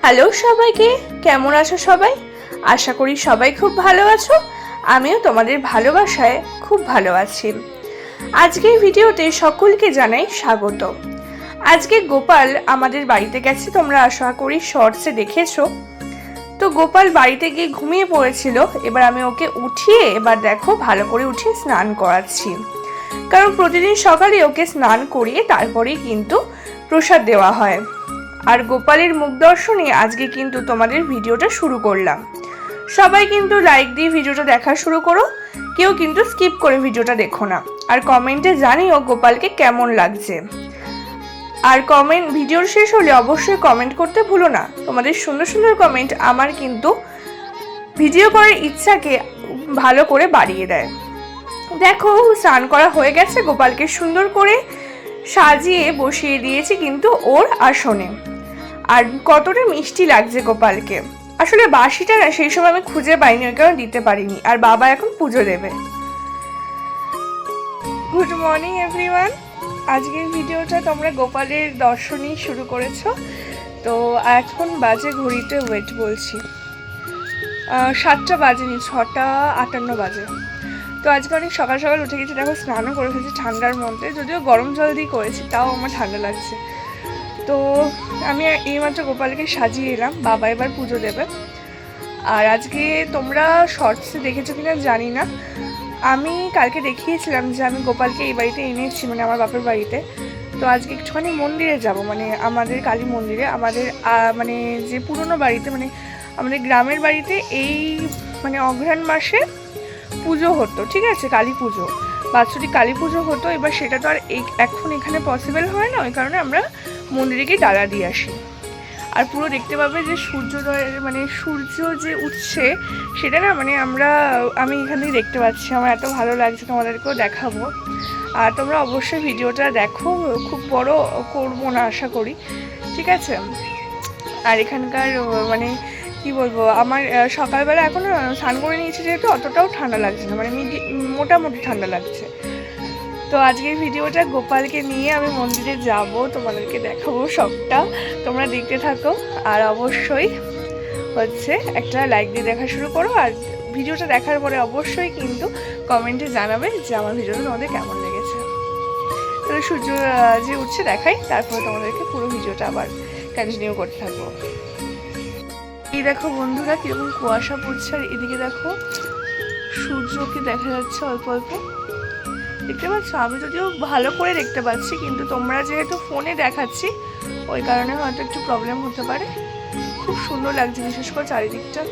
Hello সবাইকে, কেমন আছো সবাই? আশা করি সবাই খুব ভালো আছো। আমিও তোমাদের ভালোবাসায় খুব ভালো আছি। আজকের ভিডিওতে সকলকে জানাই স্বাগত। আজকে গোপাল আমাদের বাড়িতে গেছে, তোমরা আশা করি শর্টসে দেখেছো। তো গোপাল বাড়িতে গিয়ে ঘুমিয়ে পড়েছিল, এবার আমি ওকে উঠিয়ে এবার দেখো ভালো করে উঠিয়ে স্নান করাচ্ছি, কারণ প্রতিদিন সকালে ওকে স্নান করিয়ে তারপরেই কিন্তু প্রসাদ দেওয়া হয়। আর গোপালের মুখ দর্শনে আজকে কিন্তু তোমাদের ভিডিওটা শুরু করলাম। সবাই কিন্তু লাইক দিয়ে ভিডিওটা দেখা শুরু করো, কেউ কিন্তু স্কিপ করে ভিডিওটা দেখো না। আর কমেন্টে জানিও গোপালকে কেমন লাগছে। আর ভিডিওর শেষ হলে অবশ্যই কমেন্ট করতে ভুলো না। তোমাদের সুন্দর সুন্দর কমেন্ট আমার কিন্তু ভিডিও করার ইচ্ছাকে ভালো করে বাড়িয়ে দেয়। দেখো স্নান করা হয়ে গেছে, গোপালকে সুন্দর করে সাজিয়ে বসিয়ে দিয়েছি কিন্তু ওর আসনে। আর কতটা মিষ্টি লাগছে গোপালকে। আসলে বাসিটা না সেই সময় আমি খুঁজে পাইনি, ওই কারণে দিতে পারিনি। আর বাবা এখন পুজো দেবে। Good morning everyone. আজকের ভিডিওটা তোমরা গোপালের দর্শনই শুরু করেছো। তো এখন বাজে ঘড়িতে ওয়েট বলছি 7টা বাজেনি, 6:58 বাজে। তো আজকে অনেক সকাল সকাল উঠে গেছি, দেখো স্নানও করে ফেলেছি ঠান্ডার মধ্যে, যদিও গরম জল দিয়ে করেছি তাও আমার ঠান্ডা লাগছে। তো আমি এইমাত্র গোপালকে সাজিয়ে এলাম, বাবা এবার পুজো দেবে। আর আজকে তোমরা শর্টসে দেখেছো কিনা জানি না, আমি কালকে দেখিয়েছিলাম যে আমি গোপালকে এই বাড়িতে এনেছি, মানে আমার বাপের বাড়িতে। তো আজকে একটুখানি মন্দিরে যাব, মানে আমাদের কালী মন্দিরে, আমাদের মানে যে পুরনো বাড়িতে, মানে আমাদের গ্রামের বাড়িতে এই মানে অঘ্রাণ মাসে পুজো হতো, ঠিক আছে, কালী পুজো, বাৎসরিক কালী পুজো হতো। এবার সেটা তো আর এখন এখানে পসিবল হয় না, ওই কারণে আমরা মন্দিরে গিয়ে ডালা দিয়ে আসি। আর পুরো দেখতে পাবে যে সূর্যোদয়ের মানে সূর্য যে উঠছে সেটা না, মানে আমি এখান থেকে দেখতে পাচ্ছি, আমার এত ভালো লাগছে, তোমাদেরকেও দেখাবো। আর তোমরা অবশ্যই ভিডিওটা দেখো, খুব বড় করবো না আশা করি, ঠিক আছে। আর এখানকার মানে কি বলবো, আমার সকালবেলা এখনো স্নান করে নিয়েছি যেহেতু অতটাও ঠান্ডা লাগছে না, মানে মোটামুটি ঠান্ডা লাগছে। তো আজকের ভিডিওটা গোপালকে নিয়ে আমি মন্দিরে যাব, তোমাদেরকে দেখাবো সবটা, তোমরা দেখতে থাকো। আর অবশ্যই একটা লাইক দিয়ে দেখা শুরু করো। আর ভিডিওটা দেখার পরে অবশ্যই কিন্তু কমেন্টে জানাবে যে আমার ভিডিওটা তোমাদের কেমন লেগেছে। তো সূর্য যে উঠছে দেখাই, তারপরে তোমাদেরকে পুরো ভিডিওটা আবার কন্টিনিউ করতে থাকবো। এই দেখো বন্ধুরা কিরকম কুয়াশা পড়ছে, আর এদিকে দেখো সূর্যকে দেখা যাচ্ছে অল্প অল্প, দেখতে পাচ্ছ? আমি যদিও ভালো করে দেখতে পাচ্ছি, কিন্তু তোমরা যেহেতু ফোনে দেখাচ্ছি ওই কারণে হয়তো একটু প্রবলেম হতে পারে। খুব সুন্দর লাগছে, বিশেষ করে চারিদিকটা।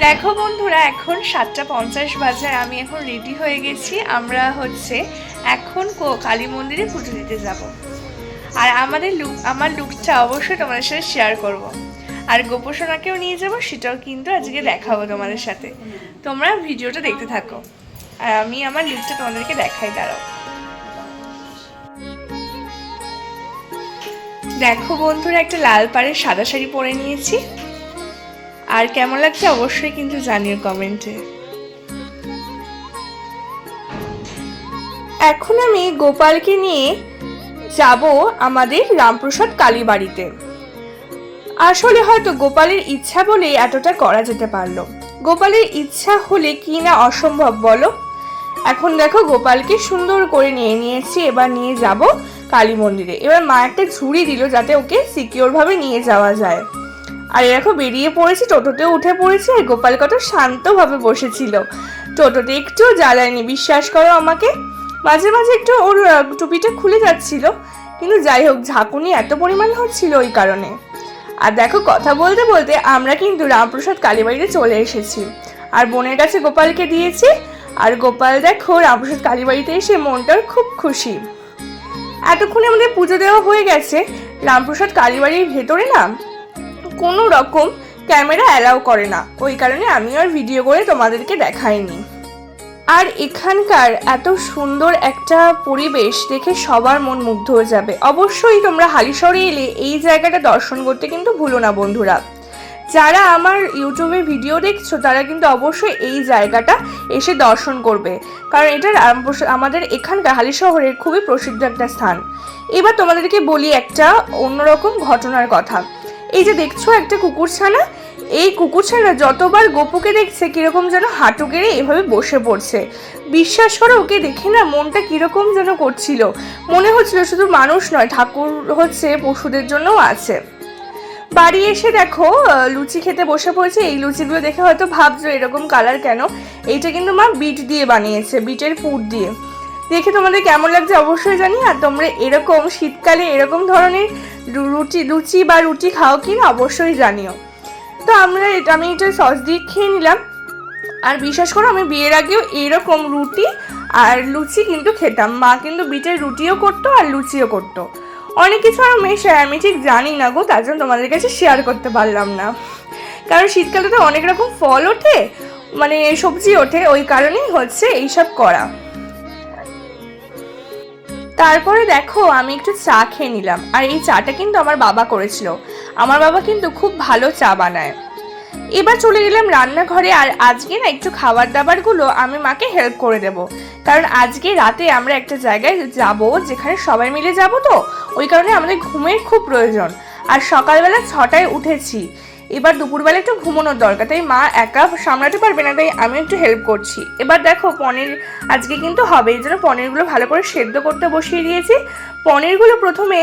দেখো বন্ধুরা এখন 7:50 বাজে, আর আমি এখন রেডি হয়ে গেছি। আমরা এখন কালী মন্দিরে পুজো দিতে যাব। আর আমার লুকটা অবশ্যই তোমাদের সাথে শেয়ার করব। আর গোপোষণাকেও নিয়ে যাবো, সেটাও কিন্তু আজকে দেখাবো তোমাদের সাথে। তোমরা ভিডিওটা দেখতে থাকো আর আমি আমার লুকটা তোমাদেরকে দেখাই। দাঁড়াও, দেখো বন্ধুরা একটা লাল পাড়ের সাদা শাড়ি পরে নিয়েছি। আর কেমন লাগছে অবশ্যই কিন্তু জানিও কমেন্টে। এখন আমি গোপালকে নিয়ে যাব আমাদের রামপ্রসাদ কালী বাড়িতে। আসলে হয়তো গোপালের ইচ্ছা বলেই এতটা করা যেতে পারলো। গোপালের ইচ্ছা হলে কি না অসম্ভব বলো। এখন দেখো গোপালকে সুন্দর করে নিয়ে নিয়েছি, এবার নিয়ে যাব কালী মন্দিরে। এবার মা একটা ঝুড়ি দিল যাতে ওকে সিকিওর ভাবে নিয়ে যাওয়া যায়। আর দেখো বেরিয়ে পড়েছি, টোটোতে উঠে পড়েছি। আর গোপাল কত শান্তভাবে বসেছিল, টোটোতে একটু জ্বালায়নি, বিশ্বাস করো আমাকে। মাঝে মাঝে একটু ওর টুপিটা খুলে যাচ্ছিল, কিন্তু যাই হোক ঝাঁকুনি এত পরিমাণ হচ্ছিল ওই কারণে। আর দেখো কথা বলতে বলতে আমরা কিন্তু রামপ্রসাদ কালীবাড়িতে চলে এসেছি। আর বোনের কাছে গোপালকে দিয়েছি। আর গোপাল দেখো রামপ্রসাদ কালীবাড়িতে এসে মনটার খুব খুশি। এতক্ষণে আমাদের পুজো দেওয়া হয়ে গেছে। রামপ্রসাদ কালীবাড়ির ভেতরে না কোনো রকম ক্যামেরা অ্যালাউ করে না, ওই কারণে আমি আর ভিডিও করে তোমাদেরকে দেখাইনি। আর এখানকার এত সুন্দর একটা পরিবেশ দেখে সবার মন মুগ্ধ হয়ে যাবে। অবশ্যই তোমরা হালিশহরে এলে এই জায়গাটা দর্শন করতে কিন্তু ভুলো না বন্ধুরা। যারা আমার ইউটিউবে ভিডিও দেখছো তারা কিন্তু অবশ্যই এই জায়গাটা এসে দর্শন করবে, কারণ এটা আমাদের এখানকার হালি শহরের খুবই প্রসিদ্ধ একটা স্থান। এবার তোমাদেরকে বলি একটা অন্যরকম ঘটনার কথা। এই যে দেখছো একটা কুকুরছানা, এই কুকুরছানা যতবার গপুকে দেখছে কিরকম যেন হাঁটু গেড়ে এভাবে বসে পড়ছে। বিশ্বাস করো, ওকে দেখে না মনটা কিরকম যেন করছিল, মনে হচ্ছিল শুধু মানুষ নয়, ঠাকুর হচ্ছে পশুদের জন্যও আছে। বাড়ি এসে দেখো লুচি খেতে বসে পড়েছে। এই লুচিগুলো দেখে হয়তো ভাবছো এরকম কালার কেন, এইটা কিন্তু মা বিট দিয়ে বানিয়েছে, বিটের পুর দিয়ে। দেখে তোমাদের কেমন লাগছে অবশ্যই জানি। আর তোমরা এরকম শীতকালে এরকম ধরনের লুচি বা রুটি খাও কিনা অবশ্যই জানিও। তো আমি এটা সস দিয়ে খেয়ে নিলাম। আর বিশ্বাস করো, আমি বিয়ের আগেও এইরকম রুটি আর লুচি কিন্তু খেতাম। মা কিন্তু বিটের রুটিও করতো আর লুচিও করতো। অনেক কিছু আর মেশায় আমি ঠিক জানি না গো, তার জন্য তোমাদের কাছে শেয়ার করতে পারলাম না। কারণ শীতকালে তো অনেক রকম ফল ওঠে, মানে সবজি ওঠে, ওই কারণেই হচ্ছে এইসব করা। তারপরে দেখো আমি একটু চা খেয়ে নিলাম। আর এই চাটা কিন্তু আমার বাবা করেছিল। আমার বাবা কিন্তু খুব ভালো চা বানায়। এবার চলে গেলাম রান্নাঘরে। আর আজকে না একটু খাবার দাবারগুলো আমি মাকে হেল্প করে দেব, কারণ আজকে রাতে আমরা একটা জায়গায় যাব, যেখানে সবাই মিলে যাব। তো ওই কারণে আমাদের ঘুমের খুব প্রয়োজন। আর সকালবেলা 6টায় উঠেছি, এবার দুপুরবেলা একটু ঘুমানোর দরকার, তাই মা একা সামলাতে পারবে না, তাই আমি একটু হেল্প করছি। এবার দেখো পনির আজকে কিন্তু হবে, এই জন্য পনিরগুলো ভালো করে সেদ্ধ করতে বসিয়ে দিয়েছি। পনিরগুলো প্রথমে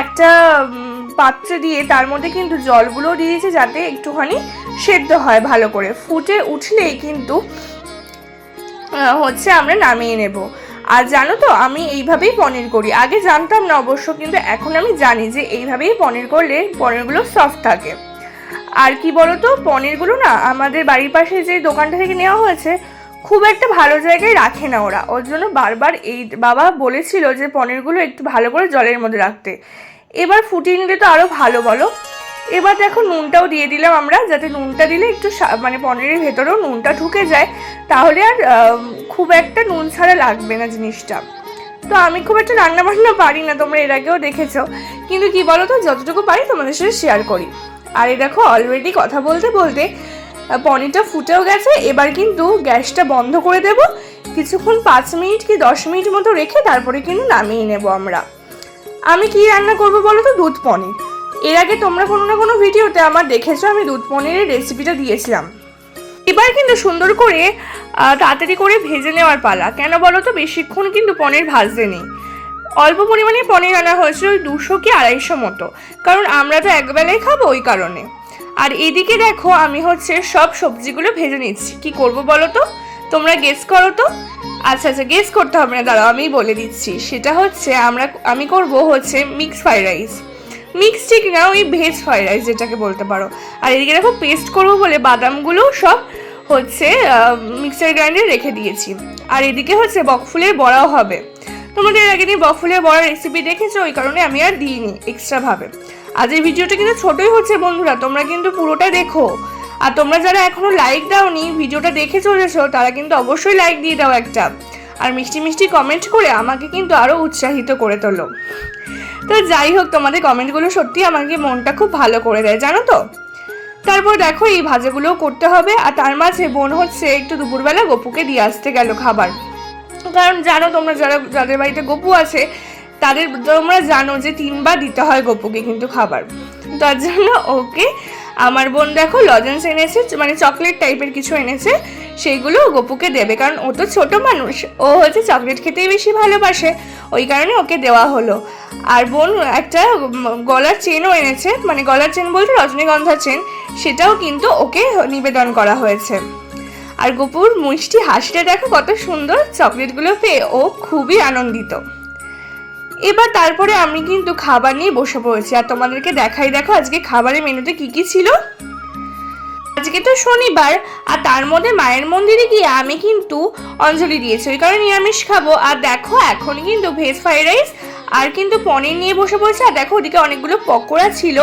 একটা পাত্রে দিয়ে তার মধ্যে কিন্তু জলগুলো দিয়ে দিয়েছি, যাতে একটুখানি সেদ্ধ হয় ভালো করে। ফুটে উঠলেই কিন্তু হচ্ছে আমরা নামিয়ে নেব। আর জানো তো আমি এইভাবেই পনির করি, আগে জানতাম না অবশ্য, কিন্তু এখন আমি জানি যে এইভাবেই পনির করলে পনিরগুলো সফট থাকে। আর কি বলতো, পনিরগুলো না আমাদের বাড়ির পাশে যে দোকানটা থেকে নেওয়া হয়েছে খুব একটা ভালো জায়গায় রাখে না ওরা, ওর জন্য বারবার এই বাবা বলেছিল যে পনিরগুলো একটু ভালো করে জলের মধ্যে রাখতে। এবার ফুটিয়ে নিলে তো আরও ভালো, বলো। এবার দেখো নুনটাও দিয়ে দিলাম আমরা, যাতে নুনটা দিলে একটু মানে পনিরের ভেতরেও নুনটা ঢুকে যায়, তাহলে আর খুব একটা নুন ছাড়া লাগবে না জিনিসটা। তো আমি খুব একটা রান্না বান্না পারি না, তোমরা এর আগেও দেখেছো, কিন্তু কি বলো তো, যতটুকু পারি তোমাদের সাথে শেয়ার করি। আর এই দেখো অলরেডি কথা বলতে বলতে পনিরটা ফুটেও গেছে। এবার কিন্তু গ্যাসটা বন্ধ করে দেব, কিছুক্ষণ 5 মিনিট কি 10 মিনিট মতো রেখে তারপরে কিন্তু নামিয়ে নেব আমরা। আমি কি রান্না করব বলো তো, দুধ পনির। এর আগে তোমরা কোনো না কোনো ভিডিওতে আমার দেখেছো আমি দুধ পনিরের রেসিপিটা দিয়েছিলাম। এবার কিন্তু সুন্দর করে তাড়াতাড়ি করে ভেজে নেওয়ার পালা। কেন বলো তো, বেশিক্ষণ কিন্তু পনির ভাজতে নেই। অল্প পরিমাণে পনির আনা হয়েছিল, ওই 200 কি 250 মতো, কারণ আমরা তো একবেলাই খাবো ওই কারণে। আর এদিকে দেখো আমি হচ্ছে সব সবজিগুলো ভেজে নিচ্ছি। কি করব বলো তো, তোমরা গেস করো তো। আচ্ছা গেস করতে হবে না, দাঁড়াও আমি বলে দিচ্ছি। সেটা হচ্ছে আমি করব হচ্ছে মিক্স ফ্রাইড রাইস। মিক্স ঠিক না, ওই ভেজ ফ্রাইড রাইস যেটাকে বলতে পারো। আর এদিকে দেখো পেস্ট করবো বলে বাদামগুলো সব হচ্ছে মিক্সার গ্রাইন্ডারে রেখে দিয়েছি। আর এদিকে হচ্ছে বকফুলের বড়াও হবে। তোমাদের এর আগে বকফুলের বড়ার রেসিপি দেখেছো, ওই কারণে আমি আর দিইনি এক্সট্রাভাবে। আজ এই ভিডিওটা কিন্তু ছোটই হচ্ছে বন্ধুরা, তোমরা কিন্তু পুরোটা দেখো। আর তোমরা যারা এখনো লাইক দাওনি, ভিডিওটা দেখে চলেছো, তারা কিন্তু অবশ্যই লাইক দিয়ে দাও একটা। আর মিষ্টি মিষ্টি কমেন্ট করে আমাকে কিন্তু আরও উৎসাহিত করে তোলো। তো যাই হোক, তোমাদের কমেন্টগুলো সত্যি আমাকে মনটা খুব ভালো করে দেয়, জানো তো। তারপর দেখো এই ভাজাগুলোও করতে হবে। আর তার মাঝে বোন হচ্ছে একটু দুপুরবেলা গপুকে দিয়ে আসতে গেল খাবার, কারণ জানো তোমরা যাদের বাড়িতে গপু আছে তোমরা জানো যে 3 বার দিতে হয় গপুকে কিন্তু খাবার। তার জন্য ওকে আমার বোন দেখো লজেন্স এনেছে, মানে চকলেট টাইপের কিছু এনেছে, সেইগুলো গপুকে দেবে, কারণ ও তো ছোট মানুষ, ও হচ্ছে চকলেট খেতেই বেশি ভালোবাসে, ওই কারণে ওকে দেওয়া হলো। আর বোন একটা গলার চেনও এনেছে, মানে গলার চেন বলতে রজনীগন্ধার চেন, সেটাও কিন্তু ওকে নিবেদন করা হয়েছে। আর গপুর মিষ্টি হাসিটা দেখো কত সুন্দর, চকলেটগুলো পেয়ে ও খুবই আনন্দিত। এবার তারপরে আমি কিন্তু খাবার নিয়ে বসে পড়েছি। আর তোমাদেরকে দেখাই, দেখো আজকে খাবারের মেনুতে কি কি ছিল। আজকে তো শনিবার, আর তার মধ্যে মায়ের মন্দিরে গিয়ে আমি কিন্তু অঞ্জলি দিয়েছি, ওই কারণে নিরামিষ খাবো। আর দেখো এখন কিন্তু ভেজ ফ্রাইড রাইস আর কিন্তু পনির নিয়ে বসে পড়েছে। আর দেখো ওদিকে অনেকগুলো পকোড়া ছিল,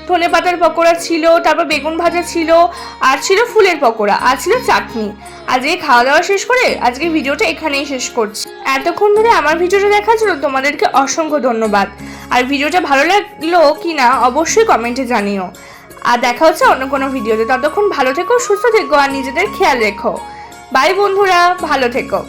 ধনে পাতার পকোড়া ছিল, তারপর বেগুন ভাজা ছিল, আর ছিল ফুলের পকোড়া, আর ছিল চাটনি। আজকে খাওয়া দাওয়া শেষ করে আজকে ভিডিওটা এখানেই শেষ করছি। এতক্ষণ ধরে আমার ভিডিওটা দেখার জন্য তোমাদেরকে অসংখ্য ধন্যবাদ। আর ভিডিওটা ভালো লাগলো কি না অবশ্যই কমেন্টে জানিও। আর দেখা হচ্ছে অন্য কোনো ভিডিওতে। ততক্ষণ ভালো থেকো, সুস্থ থেকো আর নিজেদের খেয়াল রেখো। বাই বন্ধুরা, ভালো থেকো।